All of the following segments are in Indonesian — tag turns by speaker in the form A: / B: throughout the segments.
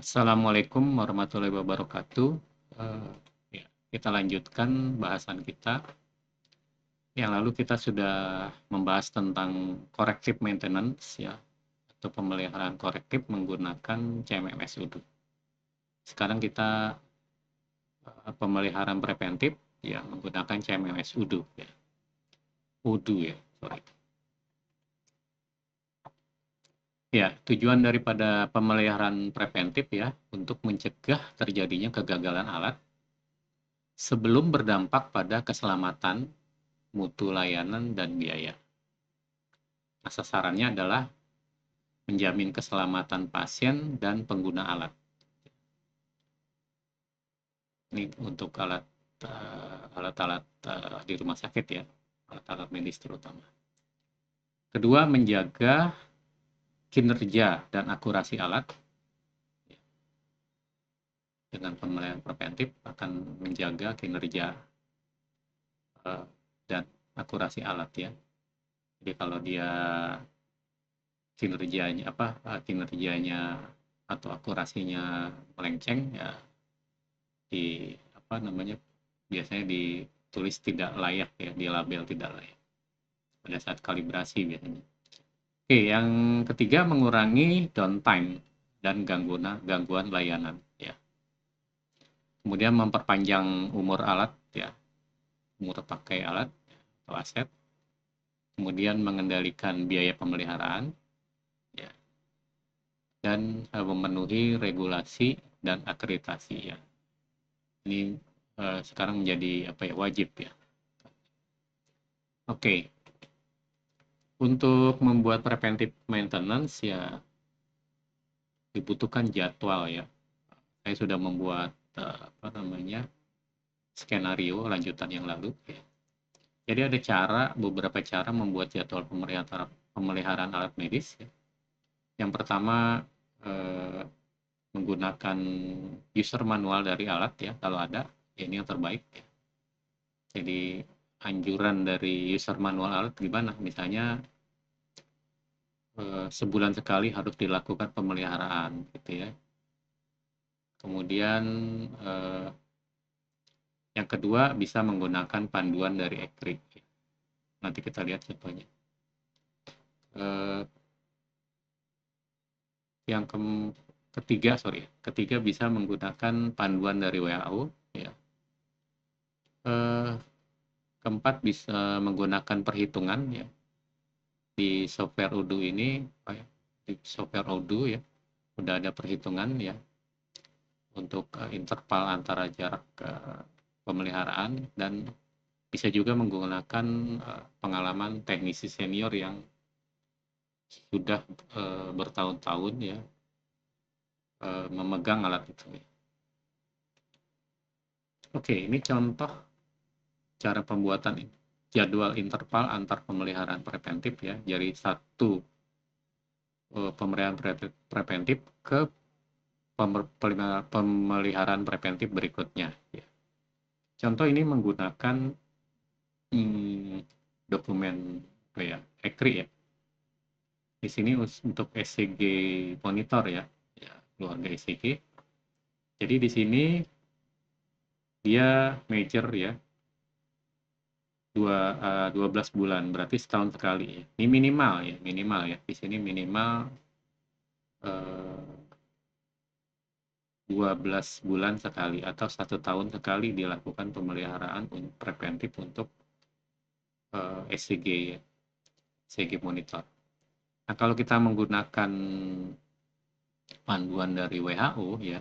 A: Assalamualaikum warahmatullahi wabarakatuh. Eh, ya, kita lanjutkan bahasan kita. Yang lalu kita sudah membahas tentang corrective maintenance ya, atau pemeliharaan korektif menggunakan CMMS UDU. Sekarang kita pemeliharaan preventif ya menggunakan CMMS UDU ya. UDU ya, sorry. Ya, tujuan daripada pemeliharaan preventif ya untuk mencegah terjadinya kegagalan alat sebelum berdampak pada keselamatan, mutu layanan, dan biaya. Nah, sasarannya adalah menjamin keselamatan pasien dan pengguna alat. Ini untuk alat-alat di rumah sakit ya, alat-alat medis terutama. Kedua, menjaga kinerja dan akurasi alat. Dengan pemeliharaan preventif akan menjaga kinerja dan akurasi alat ya. Jadi kalau dia kinerjanya atau akurasinya melenceng ya biasanya ditulis tidak layak ya, di label tidak layak pada saat kalibrasi biasanya. Oke, yang ketiga mengurangi downtime dan gangguan layanan ya. Kemudian memperpanjang umur alat ya, umur pakai alat atau aset. Kemudian mengendalikan biaya pemeliharaan ya, dan memenuhi regulasi dan akreditasi ya. Ini sekarang menjadi wajib ya. Oke. Untuk membuat preventive maintenance ya dibutuhkan jadwal ya. Saya sudah membuat skenario lanjutan yang lalu ya. Jadi ada beberapa cara membuat jadwal pemeliharaan alat medis ya. Yang pertama menggunakan user manual dari alat ya, kalau ada ya ini yang terbaik ya. Jadi anjuran dari user manual alat gimana? Misalnya sebulan sekali harus dilakukan pemeliharaan gitu ya. Kemudian yang kedua bisa menggunakan panduan dari ECRI. Nanti kita lihat contohnya. Yang ketiga bisa menggunakan panduan dari WHO ya. Keempat bisa menggunakan perhitungan ya. Di software Odoo ini di software Odoo ya udah ada perhitungan ya untuk interval antara jarak pemeliharaan, dan bisa juga menggunakan pengalaman teknisi senior yang sudah bertahun-tahun ya memegang alat itu. Oke, ini contoh cara pembuatan jadwal interval antar pemeliharaan preventif ya, dari satu pemeliharaan preventif ke pemeliharaan preventif berikutnya ya. Contoh ini menggunakan dokumen ECRI ya. Di sini untuk ECG monitor ya, keluarga ECG. Jadi di sini dia major ya, 12 bulan, berarti setahun sekali ya. Ini minimal ya. Di sini minimal 12 bulan sekali atau 1 tahun sekali dilakukan pemeliharaan preventif untuk ECG ya, ECG monitor. Nah, kalau kita menggunakan panduan dari WHO ya,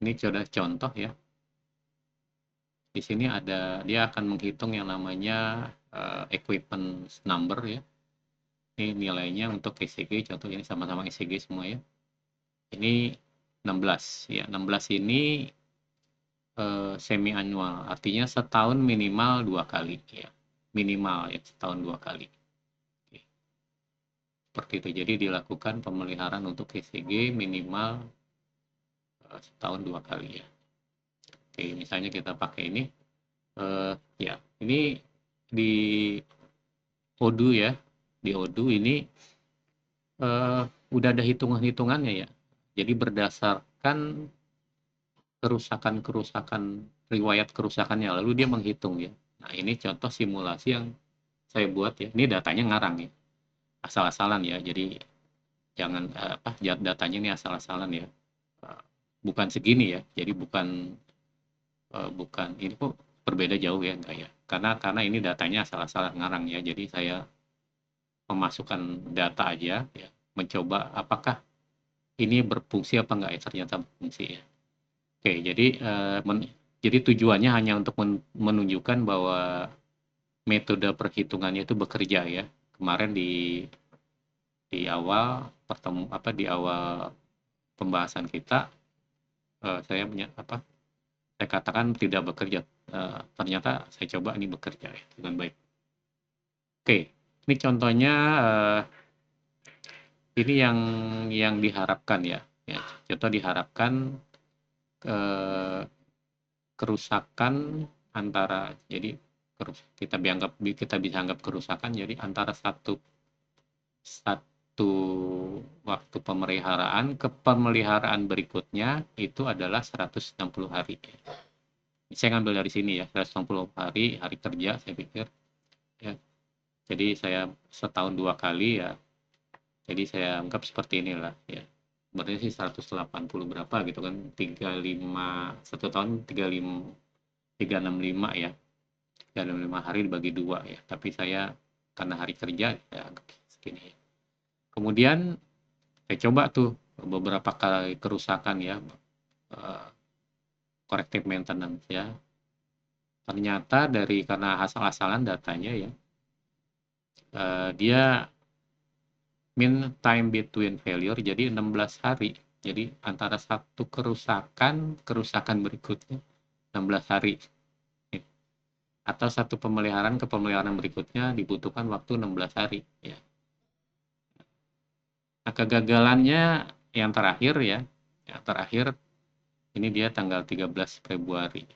A: ini sudah contoh ya. Di sini dia akan menghitung yang namanya equipment number ya. Ini nilainya untuk ECG, contoh ini sama-sama ECG semua ya. Ini 16 ya. 16 ini semi annual, artinya setahun minimal 2 kali ya. Minimal ya, setahun 2 kali. Oke. Seperti itu. Jadi dilakukan pemeliharaan untuk ECG minimal setahun 2 kali ya. Oke, misalnya kita pakai ini. Ya, ini di Odoo ya. Di Odoo ini udah ada hitungan-hitungannya ya. Jadi berdasarkan kerusakan-kerusakan, riwayat kerusakannya, lalu dia menghitung ya. Nah, ini contoh simulasi yang saya buat ya. Ini datanya ngarang ya, asal-asalan ya. Jadi jangan datanya ini asal-asalan ya. Bukan segini ya. Jadi bukan ini kok berbeda jauh ya, enggak ya. Karena ini datanya asal-asalan ngarang ya. Jadi saya memasukkan data aja ya, mencoba apakah ini berfungsi apa enggak ya, ternyata berfungsi ya. Oke, jadi tujuannya hanya untuk menunjukkan bahwa metode perhitungannya itu bekerja ya. Kemarin di awal di awal pembahasan kita, saya katakan tidak bekerja. Ternyata saya coba ini bekerja ya, dengan baik. Oke, ini contohnya, ini yang diharapkan ya. Ya, contoh diharapkan eh, kerusakan antara, jadi kita bisa anggap kerusakan jadi antara satu satu waktu pemeliharaan ke pemeliharaan berikutnya itu adalah 160 hari. Saya ngambil dari sini ya, 160 hari kerja saya pikir ya. Jadi saya setahun 2 kali ya. Jadi saya anggap seperti inilah ya. Berarti sih 180 berapa gitu kan, 35 satu tahun, 365 ya. 365 hari dibagi 2 ya. Tapi saya karena hari kerja ya anggap segini ya. Kemudian saya coba tuh beberapa kali kerusakan ya, corrective maintenance ya. Ternyata karena asal-asalan datanya ya, dia mean time between failure jadi 16 hari. Jadi antara satu kerusakan berikutnya 16 hari. Atau satu pemeliharaan ke pemeliharaan berikutnya dibutuhkan waktu 16 hari ya. Nah, kegagalannya yang terakhir ya, yang terakhir ini dia tanggal 13 Februari.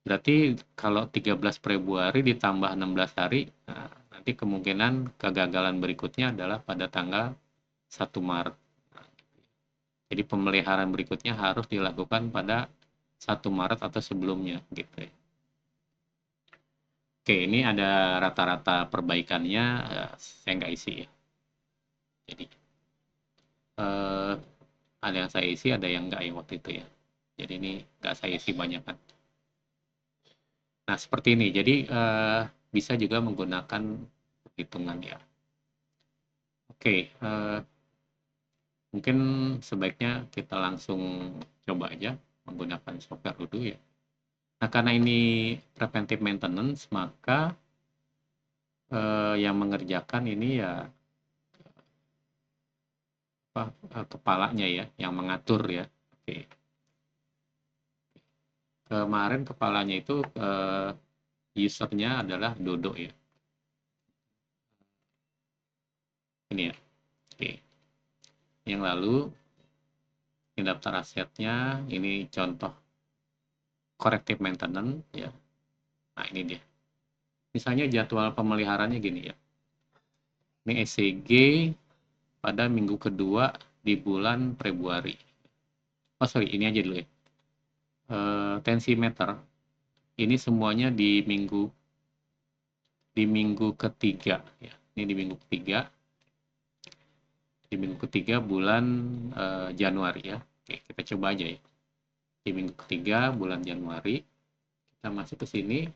A: Berarti kalau 13 Februari ditambah 16 hari, nah, nanti kemungkinan kegagalan berikutnya adalah pada tanggal 1 Maret. Jadi pemeliharaan berikutnya harus dilakukan pada 1 Maret atau sebelumnya gitu ya. Oke, ini ada rata-rata perbaikannya, saya nggak isi ya. Jadi ada yang saya isi, ada yang nggak ya waktu itu ya. Jadi ini nggak saya isi banyak kan. Nah, seperti ini. Jadi bisa juga menggunakan perhitungan ya. Oke, mungkin sebaiknya kita langsung coba aja menggunakan software Odoo ya. Nah, karena ini preventive maintenance, maka yang mengerjakan ini ya kepalanya ya, yang mengatur ya. Oke. Kemarin kepalanya itu usernya adalah Dodo ya. Ini ya. Oke. Yang lalu ini daftar asetnya, ini contoh corrective maintenance ya. Nah, ini dia. Misalnya jadwal pemeliharaannya gini ya. Ini ECG pada minggu kedua di bulan Februari. Oh sorry, ini aja dulu ya. Tensimeter ini semuanya di minggu ketiga ya. Ini di minggu ketiga. Di minggu ketiga bulan Januari ya. Oke, kita coba aja ya. Di minggu ketiga bulan Januari kita masuk ke sini,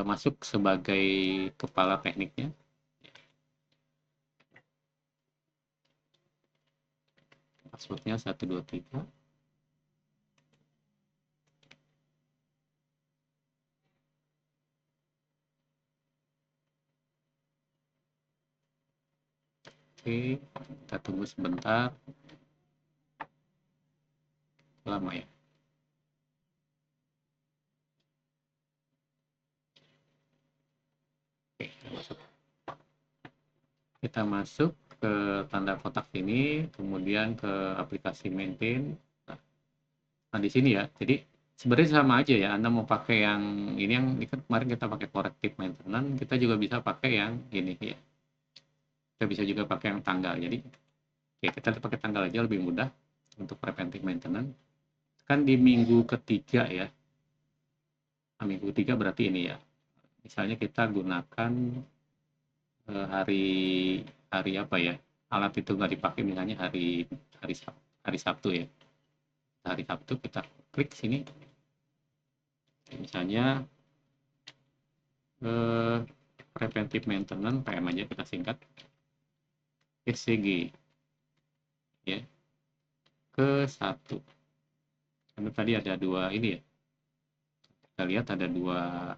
A: masuk sebagai kepala tekniknya. Passwordnya 123. Oke, kita tunggu sebentar. Lama ya. Oke, kita masuk ke tanda kotak ini, kemudian ke aplikasi maintain. Nah, di sini ya. Jadi sebenarnya sama aja ya. Anda mau pakai yang ini kan kemarin kita pakai corrective maintenance, kita juga bisa pakai yang ini ya. Kita bisa juga pakai yang tanggal. Jadi Oke, kita pakai tanggal aja lebih mudah untuk preventive maintenance. Kan di minggu ketiga ya. Nah, minggu ketiga berarti ini ya. Misalnya kita gunakan hari hari apa ya? Alat itu nggak dipakai misalnya hari hari Sabtu ya. Hari Sabtu kita klik sini. Misalnya preventive maintenance PM aja kita singkat. ECG ya ke 1. Karena tadi ada dua ini ya. Kita lihat ada dua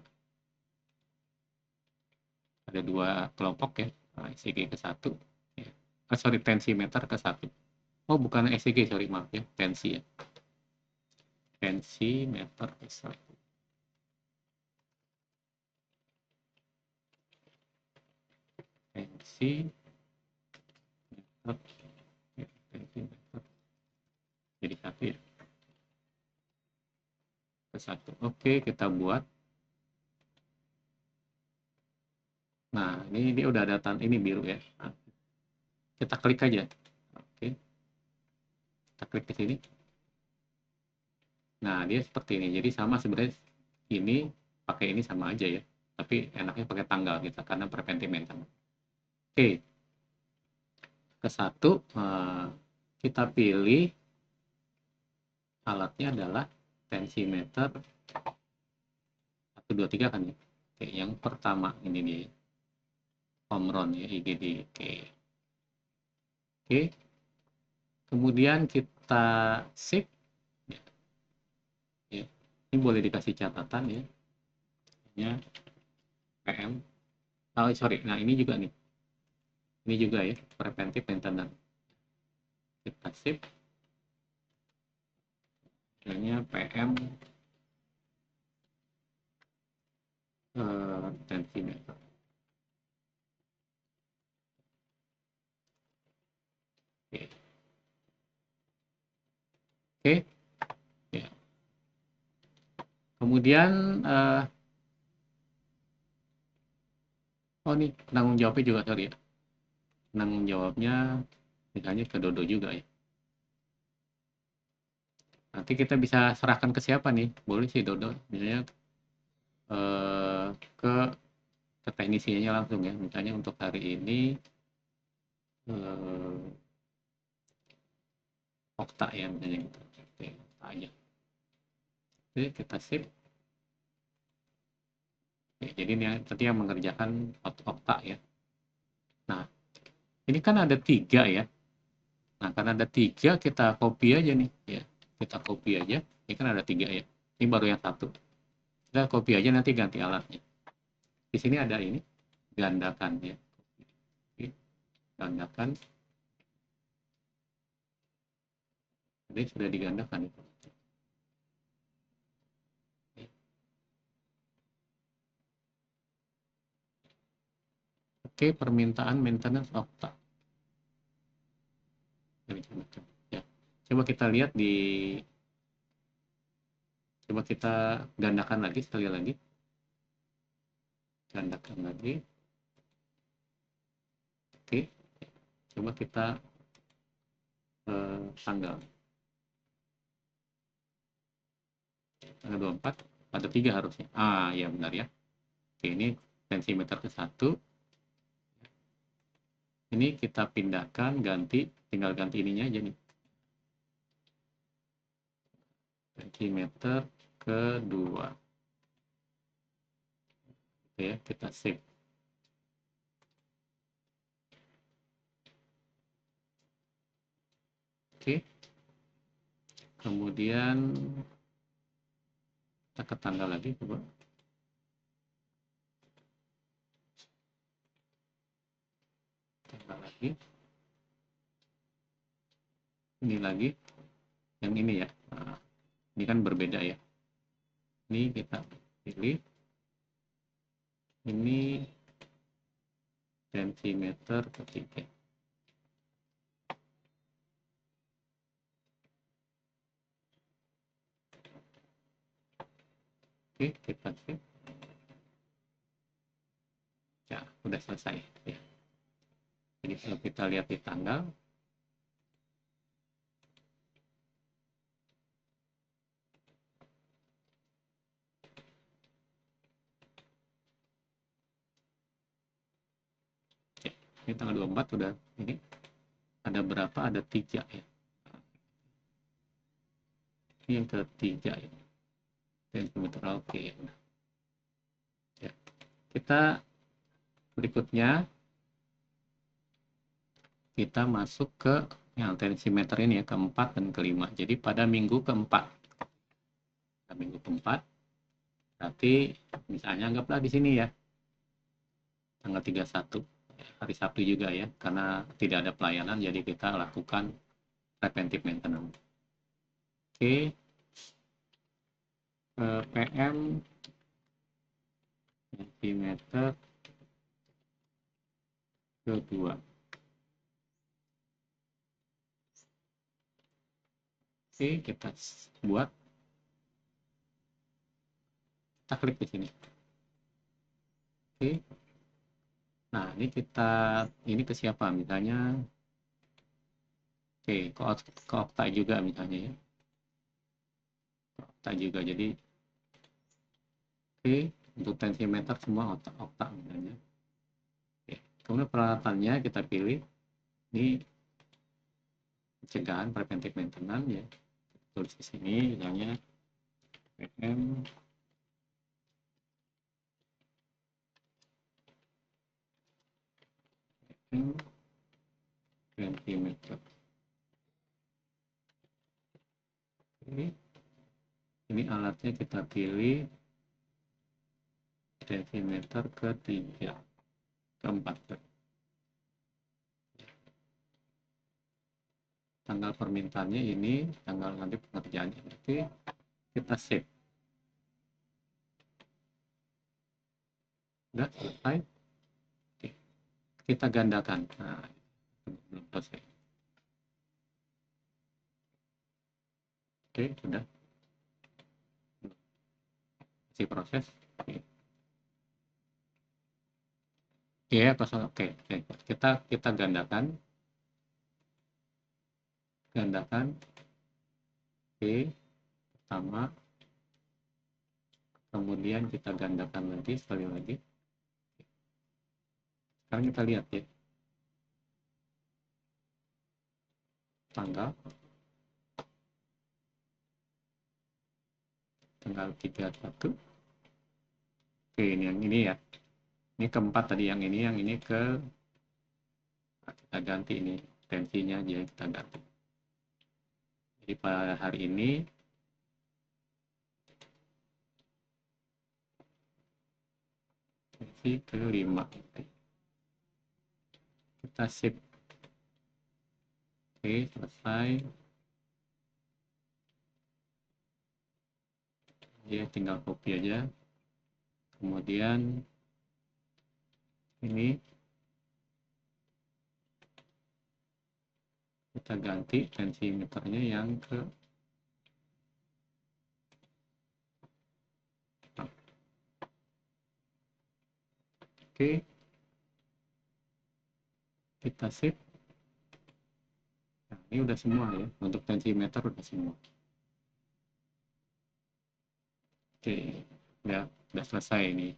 A: kelompok ya. Nah, ECG ke 1 ya. Sorry, tensimeter ke 1. Oh, bukan ECG, sorry, maaf ya, tensi ya. Tensimeter ke 1. Tensimeter. Tensimeter. Jadi 1 ya. Ke 1. Oke, kita buat. Nah, ini dia udah ada ini biru ya. Nah, kita klik aja. Oke. Kita klik ke sini. Nah, dia seperti ini. Jadi sama sebenarnya ini pakai ini sama aja ya. Tapi enaknya pakai tanggal kita karena preventive maintenance. Oke. Ke 1 kita pilih alatnya adalah tensimeter 1 2 3 kan ya. Oke, yang pertama ini dia. Omron ya, IGD. Oke. Oke. Kemudian kita save. Ya. Ini boleh dikasih catatan ya. Ya, PM. Oh, sorry. Nah, ini juga nih. Ini juga ya, preventive maintenance. Kita save. Misalnya PM tensimeter. Oke. Oke. Ya. Kemudian oh nih penanggung jawabnya juga sorry ya. Penanggung jawabnya misalnya ke Dodo juga ya. Nanti kita bisa serahkan ke siapa nih? Boleh sih Dodo, misalnya eh, ke teknisinya langsung ya. Misalnya untuk hari ini eh, Okta ya misalnya gitu. Oke, Okta aja. Oke, kita save. Oke, jadi ini nanti yang mengerjakan Okta ya. Nah, ini kan ada 3 ya. Nah, karena ada 3 kita copy aja nih ya. Kita copy aja. Ini kan ada 3 ya. Ini baru yang 1. Kita copy aja nanti ganti alatnya. Di sini ada ini gandakan ya. Oke, gandakan. Jadi sudah digandakan itu. Oke, permintaan maintenance Okta. Ya. Coba kita lihat coba kita gandakan lagi sekali lagi. Gandakan lagi. Oke. Coba kita tanggal 24 ada 3 harusnya. Ah, ya benar ya. Oke, ini tensimeter ke 1. Ini kita pindahkan, tinggal ganti ininya aja nih. Tensimeter ke 2. Oke, ya, kita save. Oke. Kemudian kita ke tanggal lagi coba. Tanggal lagi. Ini lagi. Yang ini ya. Nah, ini kan berbeda ya. Ini kita pilih. Ini sentimeter ketiga. Oke, kita save. Ya, udah selesai. Ya. Jadi kalau kita lihat di tanggal, Ini tanggal 24 udah, ini ada berapa? Ada 3 ya. Ini yang ketiga ya. Tensiometer, oke. Ya. Kita berikutnya kita masuk ke yang tensimeter ini ya, keempat dan kelima. Jadi pada minggu keempat. Pada minggu keempat, berarti misalnya anggaplah di sini ya, tanggal 31, hari Sabtu juga ya, karena tidak ada pelayanan, jadi kita lakukan preventive maintenance. Oke, PM centimeter kedua. Oke, kita buat, kita klik di sini. Oke, nah ini ini ke siapa misalnya? Oke, ke Okta juga misalnya ya, ke Okta juga. Jadi oke, untuk tensimeter semua Okta misalnya. Oke, kemudian peralatannya kita pilih ini pencegahan preventive maintenance ya, tulis di sini misalnya PM centimeter. Ini alatnya kita pilih centimeter ketiga, keempat. Tanggal permintaannya ini, tanggal nanti pengerjaannya. Oke, kita save. Udah selesai. Oke, kita gandakan. Nah, belum selesai. Oke, sudah. Masih proses. Oke. Ya, kosong. Oke, oke. Kita gandakan. Oke, pertama. Kemudian kita gandakan lagi sekali lagi. Sekarang kita lihat ya. Tanggal 31. Oke, ini yang ini ya. Ini keempat tadi, yang ini ke, kita ganti ini tensinya aja, kita ganti. Jadi pada hari ini tensi ke-5. Kita save. Oke, selesai. Ya, tinggal copy aja. Kemudian ini kita ganti tensimeternya yang ke oke, kita save. Nah, ini udah semua ya, untuk tensimeter udah semua. Oke, udah selesai ini.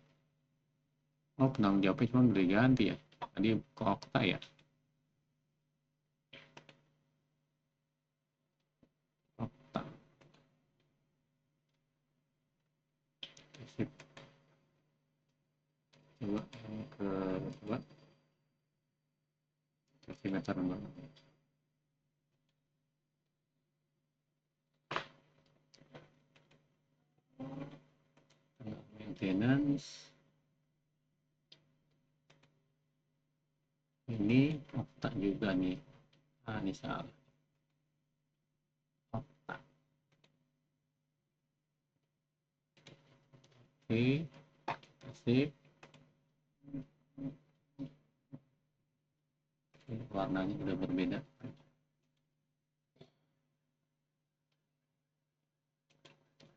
A: Oh, penanggung jawabnya cuma boleh ganti ya, tadi ke Okta ya. Okta. Sip. Coba yang kedua, tensimeter nomor. Maintenance. Ini Okta juga nih. Ah, ini salah. Okta. Oke, sip. Warnanya udah berbeda.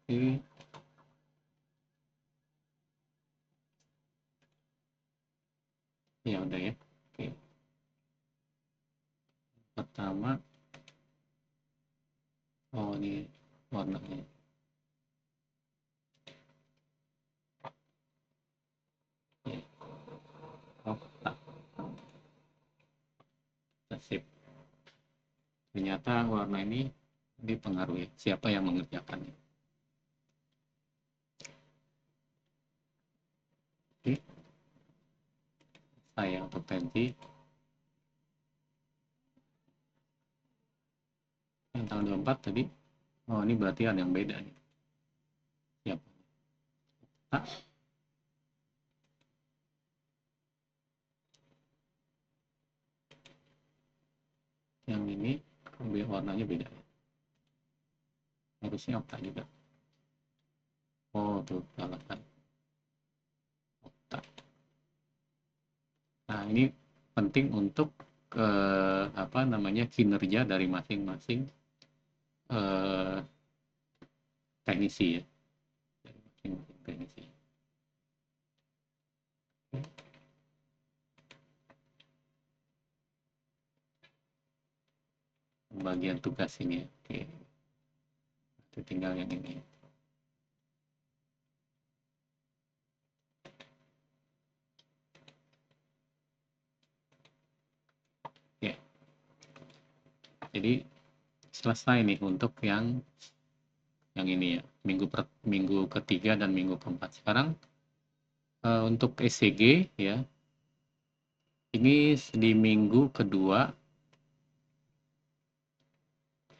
A: Oke. Ya udah ya. Oke. Pertama, oh ini warnanya. Okta. Ternyata warna ini dipengaruhi siapa yang mengerjakannya. Oke, saya untuk tensi yang tanggal 24 tadi. Oh, ini berarti ada yang beda nih. Siap. Nah, yang ini warnanya beda. Harusnya okta juga. Oh, tuh salah kan. Okta. Nah, ini penting untuk apa namanya kinerja dari masing-masing eh, teknisi ya. Dari masing-masing teknisi. Bagian tugas ini ya. Oke. Itu tinggal yang ini. Ya. Jadi selesai nih untuk yang ini ya, minggu ketiga dan minggu keempat. Sekarang untuk ECG ya, ini di minggu kedua,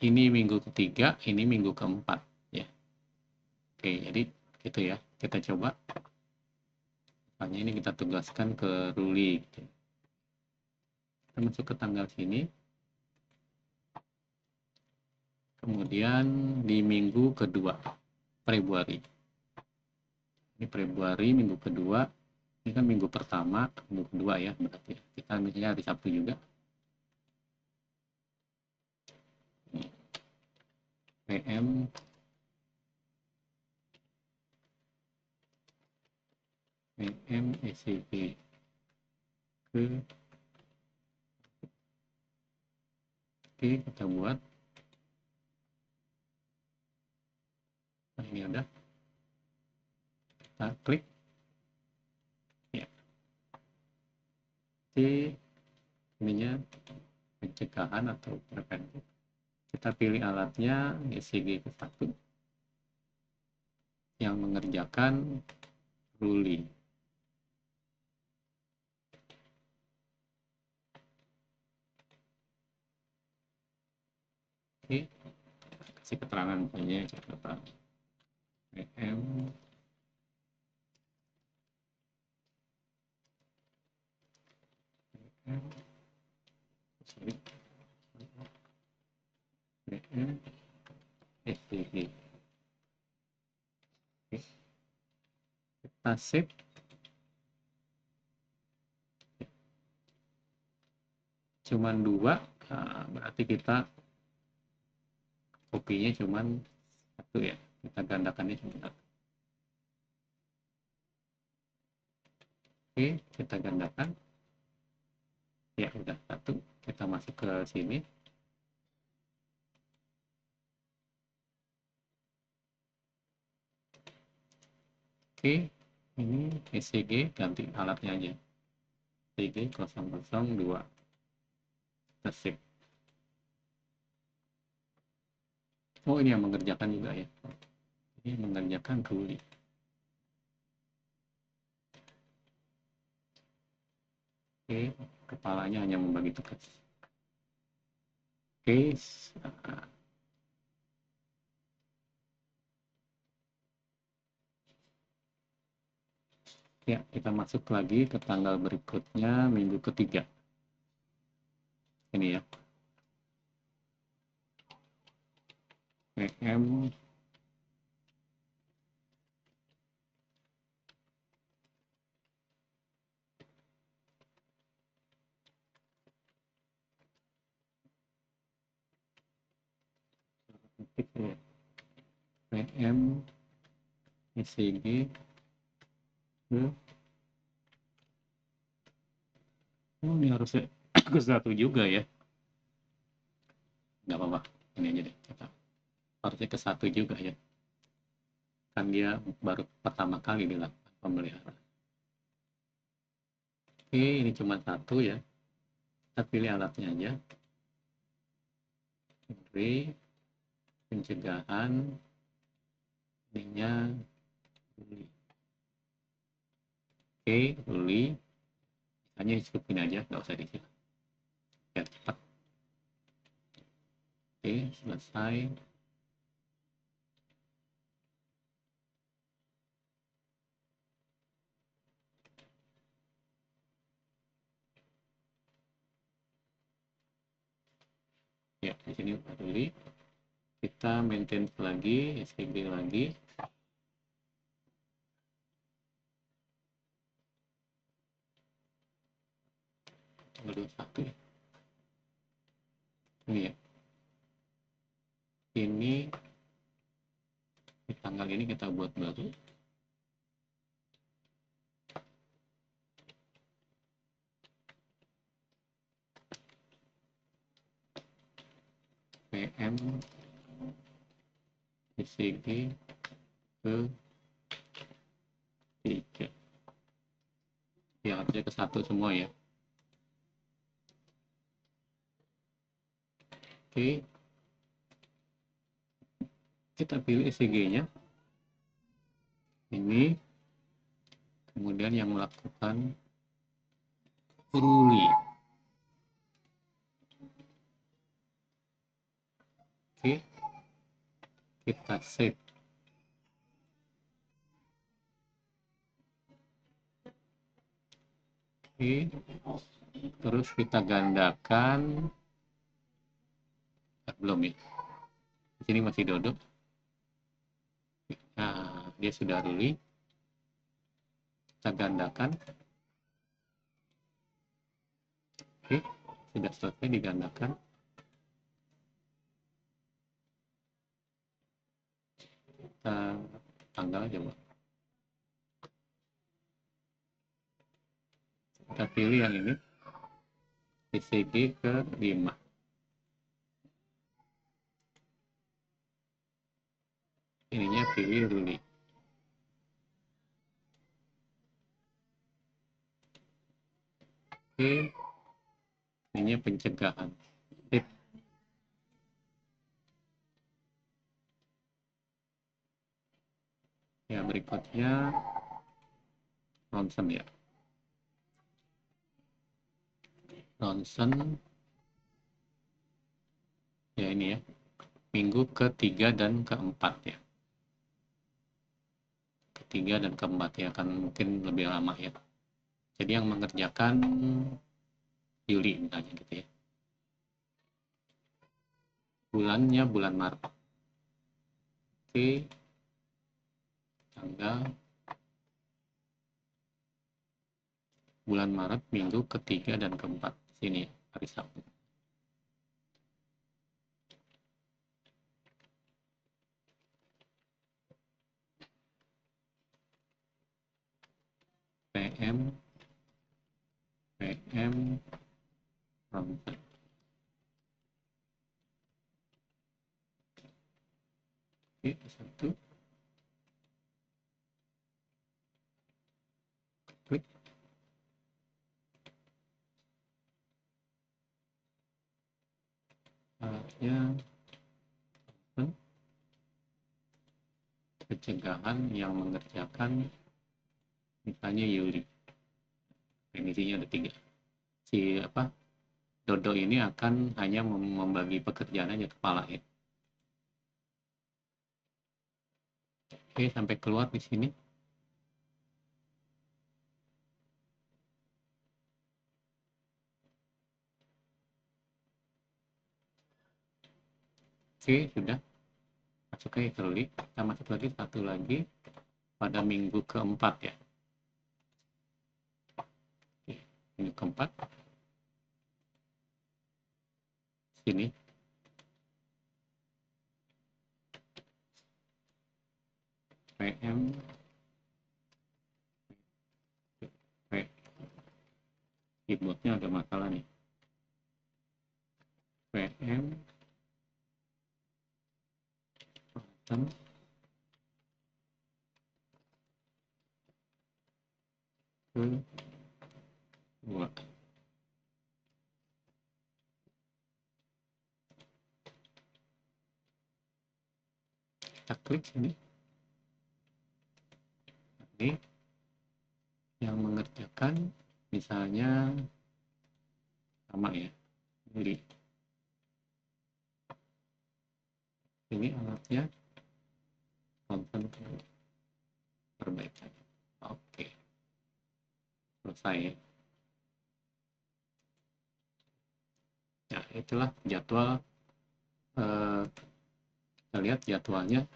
A: ini minggu ketiga, ini minggu keempat ya. Oke, jadi gitu ya. Kita coba. Makanya ini kita tugaskan ke Ruli. Gitu. Kita masuk ke tanggal sini. Kemudian di minggu kedua, Februari. Ini Februari minggu kedua. Ini kan minggu pertama, minggu kedua ya berarti. Kita misalnya hari Sabtu juga. PM ECG ke Oke, kita buat. Nah, ini udah. Kita klik. Ya. C ininya pencegahan atau preventif. Kita pilih alatnya ECG ke 1 yang mengerjakan Ruli. Oke, kasih keterangan misalnya catatan PM PM ECG. Oke, kita save. Cuman 2, nah, berarti kita kopinya cuman 1 ya. Kita gandakannya cuma 1. Oke, kita gandakan. Ya, udah 1. Kita masuk ke sini. Oke, ini ECG ganti alatnya aja. ECG 002. Kita save. Oh, ini yang mengerjakan juga ya. Ini mengerjakan Ruli. Oke, kepalanya hanya membagi tugas. Oke, ya kita masuk lagi ke tanggal berikutnya, minggu ketiga. Ini ya. PM PM ECG ke oh, ini harusnya ke 1 juga ya. Nggak apa-apa, ini aja deh. Kita harusnya ke 1 juga ya. Kan dia baru pertama kali dilakukan pemeliharaan. Oke, ini cuma 1 ya. Kita pilih alatnya aja. pencegahan ininya Ruli. Oke, Ruli hanya cukupin aja, nggak usah disitu ya, cepat. Oke, selesai. Ya, di sini udah Ruli. Kita maintain lagi, SKB lagi. Tanggal 21 ya. Ini ya. Ini di tanggal ini kita buat baru. PM ECG ke 3. Ya, harusnya ke 1 semua ya. Oke. Kita pilih ECG-nya. Ini. Kemudian yang melakukan Ruli. Oke. Kita save. Oke. Terus kita gandakan. Belum ya. Di sini masih duduk. Nah, dia sudah Ruli. Kita gandakan. Oke, sudah selesai digandakan. Kita tanggal aja, Pak. Kita pilih yang ini. ECG ke 5. Ininya pilih Ruli. Oke. Ininya pencegahan. Sip. Ya, berikutnya ronsen ya. Ronsen. Ya ini ya. Minggu ke-3 dan ke-4 ya. Ke-3 dan ke-4 ya, akan mungkin lebih lama ya. Jadi yang mengerjakan Juli misalnya gitu ya. Bulannya bulan Maret. Oke. Tanggal bulan Maret minggu ke-3 dan ke-4. Sini hari Sabtu. PM ronsen. Oke, 1. Klik. Alatnya pencegahan yang mengerjakan misalnya Yuli. Remisinya ada 3. Si Dodo ini akan hanya membagi pekerjaan aja kepala ya. Oke, sampai keluar di sini. Oke, sudah. Masuk ke Ruli. Kita masuk lagi satu lagi pada minggu ke-4 ya. Oke, minggu ke-4. Sini. PM keyboardnya ada masalah nih. PM ronsen ke-2. kita klik sini. Ini yang mengerjakan misalnya sama ya, jadi ini alatnya konten perbaikan. Oke, selesai. Nah, itulah jadwal. Kita lihat jadwalnya.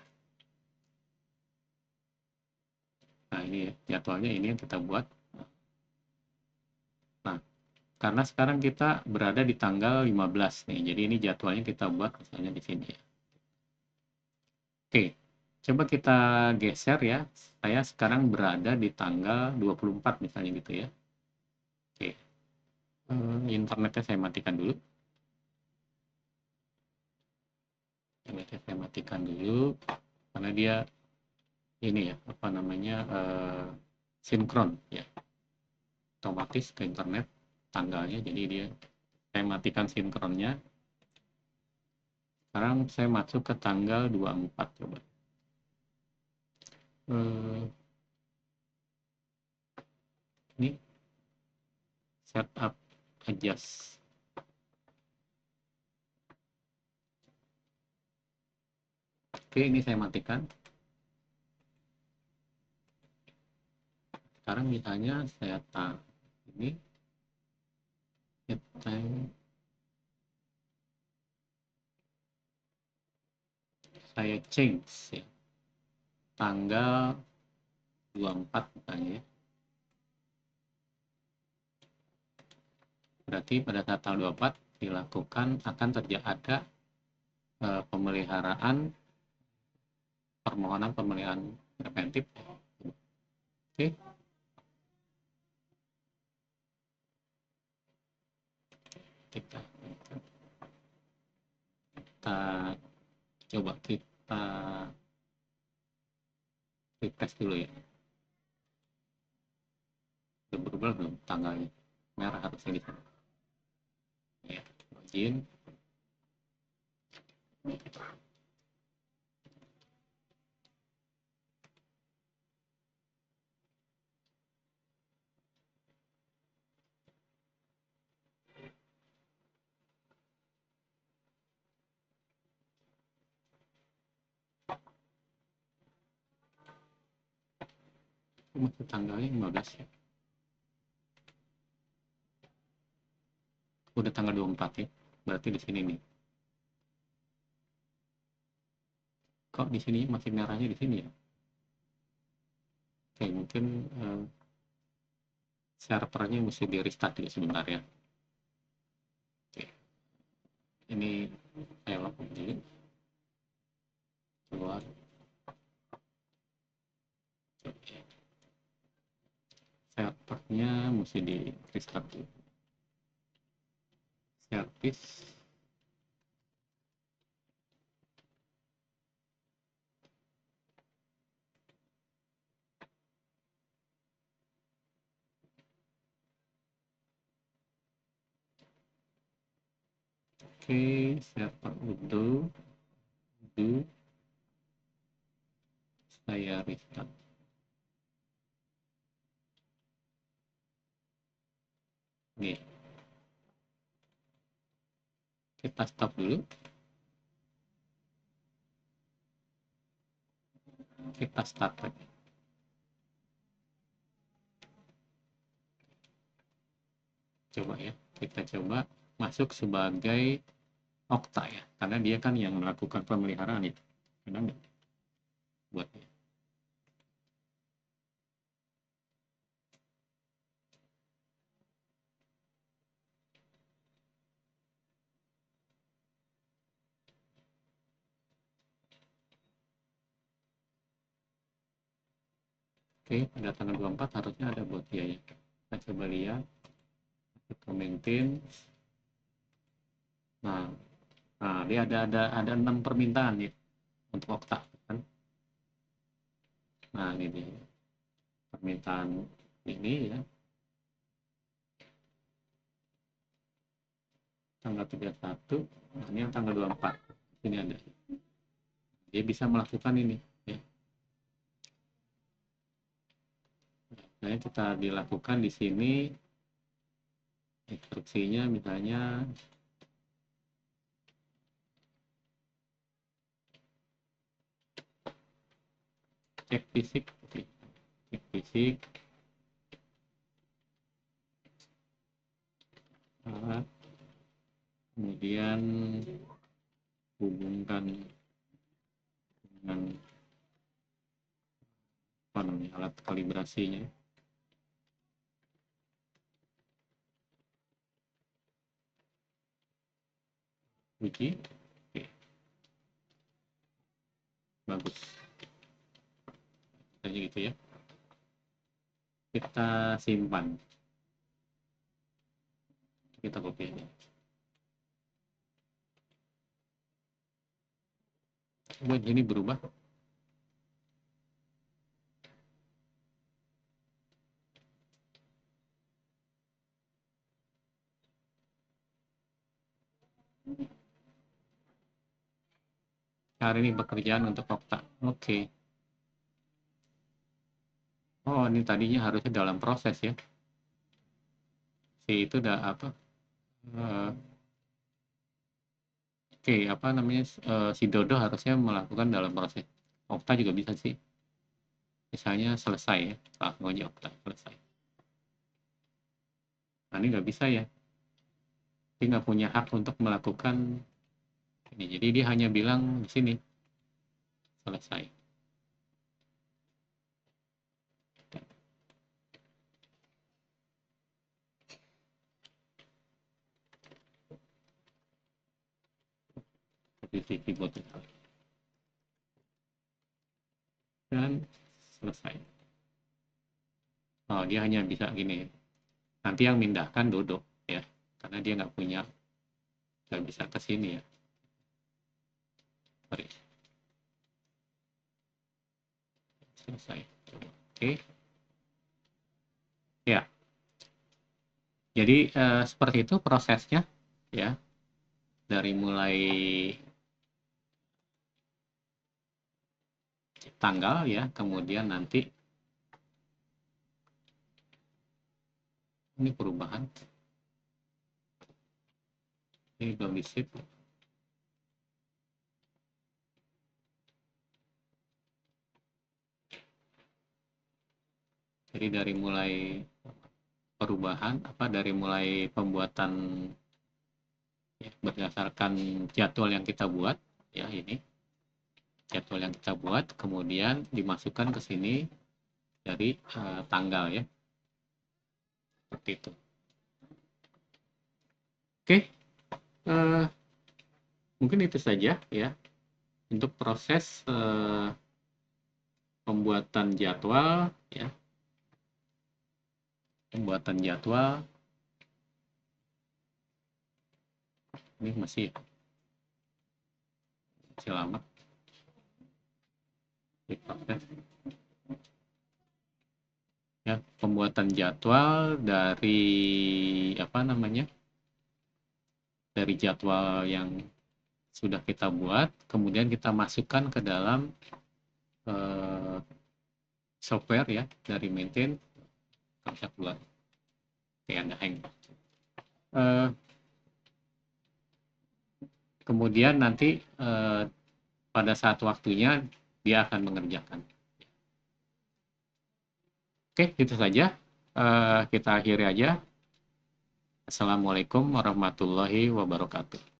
A: Nah, ini jadwalnya, ini yang kita buat. Nah, karena sekarang kita berada di tanggal 15 nih, jadi ini jadwalnya kita buat misalnya di sini ya. Oke, coba kita geser ya. Saya sekarang berada di tanggal 24 misalnya gitu ya. Oke, internetnya saya matikan dulu. Karena dia ini ya, apa namanya, sinkron ya, otomatis ke internet tanggalnya, jadi saya matikan sinkronnya. Sekarang saya masuk ke tanggal 24 coba. Ini setup adjust. Oke, ini saya matikan. Sekarang misalnya saya ini saya change ya, tanggal 24 misalnya ya. Berarti pada saat tanggal 24 dilakukan akan terjadi pemeliharaan, permohonan pemeliharaan preventif. Oke. Kita coba kita refresh dulu ya. Udah berubah belum tanggalnya? Merah harusnya di sana. Ya, login. Masih tanggalnya 15 ya. Udah tanggal 24 ya. Berarti di sini nih. Kok di sini masih merahnya di sini ya? Oke, mungkin servernya mesti di restart dulu sebentar ya. Oke. Ini saya lakukan dulu. Keluar. Oke. Servernya mesti di restart dulu. Service. Oke, server utuh. Saya restart. Nih. Kita stop dulu. Kita start lagi. Coba ya, kita coba masuk sebagai Okta ya, karena dia kan yang melakukan pemeliharaan itu. Karena enggak buatnya. Oke, pada tanggal 24 harusnya ada buat dia ya. Kita coba lihat. Kita maintain. Nah, dia ada 6 permintaan ya untuk Okta kan. Nah, ini dia. Permintaan ini ya. Tanggal 31, nah ini yang tanggal 24. Ini ada. dia bisa melakukan ini ya. Nah, kita dilakukan di sini instruksinya misalnya cek fisik, cek fisik, kemudian hubungkan dengan apa namanya alat kalibrasinya. Uji, oke, bagus. Kayak gitu ya. Kita simpan. Kita copy aja. Buat ini berubah. Hari ini pekerjaan untuk Okta. Oke. Oh, ini tadinya harusnya dalam proses ya. Si itu udah apa? Oke, apa namanya? Si Dodo harusnya melakukan dalam proses. Okta juga bisa sih. Misalnya selesai ya. Langsung aja Okta selesai. Nah, ini nggak bisa ya. Dia nggak punya hak untuk melakukan ini. Jadi dia hanya bilang di sini selesai. Posisi keyboard dan selesai. Oh, dia hanya bisa gini. Nanti yang mindahkan Dodo ya, karena dia nggak bisa ke sini ya. Sorry. Selesai. Oke. Ya. Jadi seperti itu prosesnya ya. Dari mulai tanggal ya, kemudian nanti ini perubahan. Ini belum di-save. Jadi dari mulai perubahan dari mulai pembuatan ya, berdasarkan jadwal yang kita buat ya, ini jadwal yang kita buat kemudian dimasukkan ke sini dari tanggal ya, seperti itu. Oke, mungkin itu saja ya untuk proses pembuatan jadwal ya, pembuatan jadwal. Ini masih lama di proses ya, pembuatan jadwal dari apa namanya, dari jadwal yang sudah kita buat kemudian kita masukkan ke dalam software ya, dari maintain bisa keluar kayak ada hang. Kemudian nanti pada saat waktunya dia akan mengerjakan. Oke, itu saja. Kita akhiri aja. Assalamualaikum warahmatullahi wabarakatuh.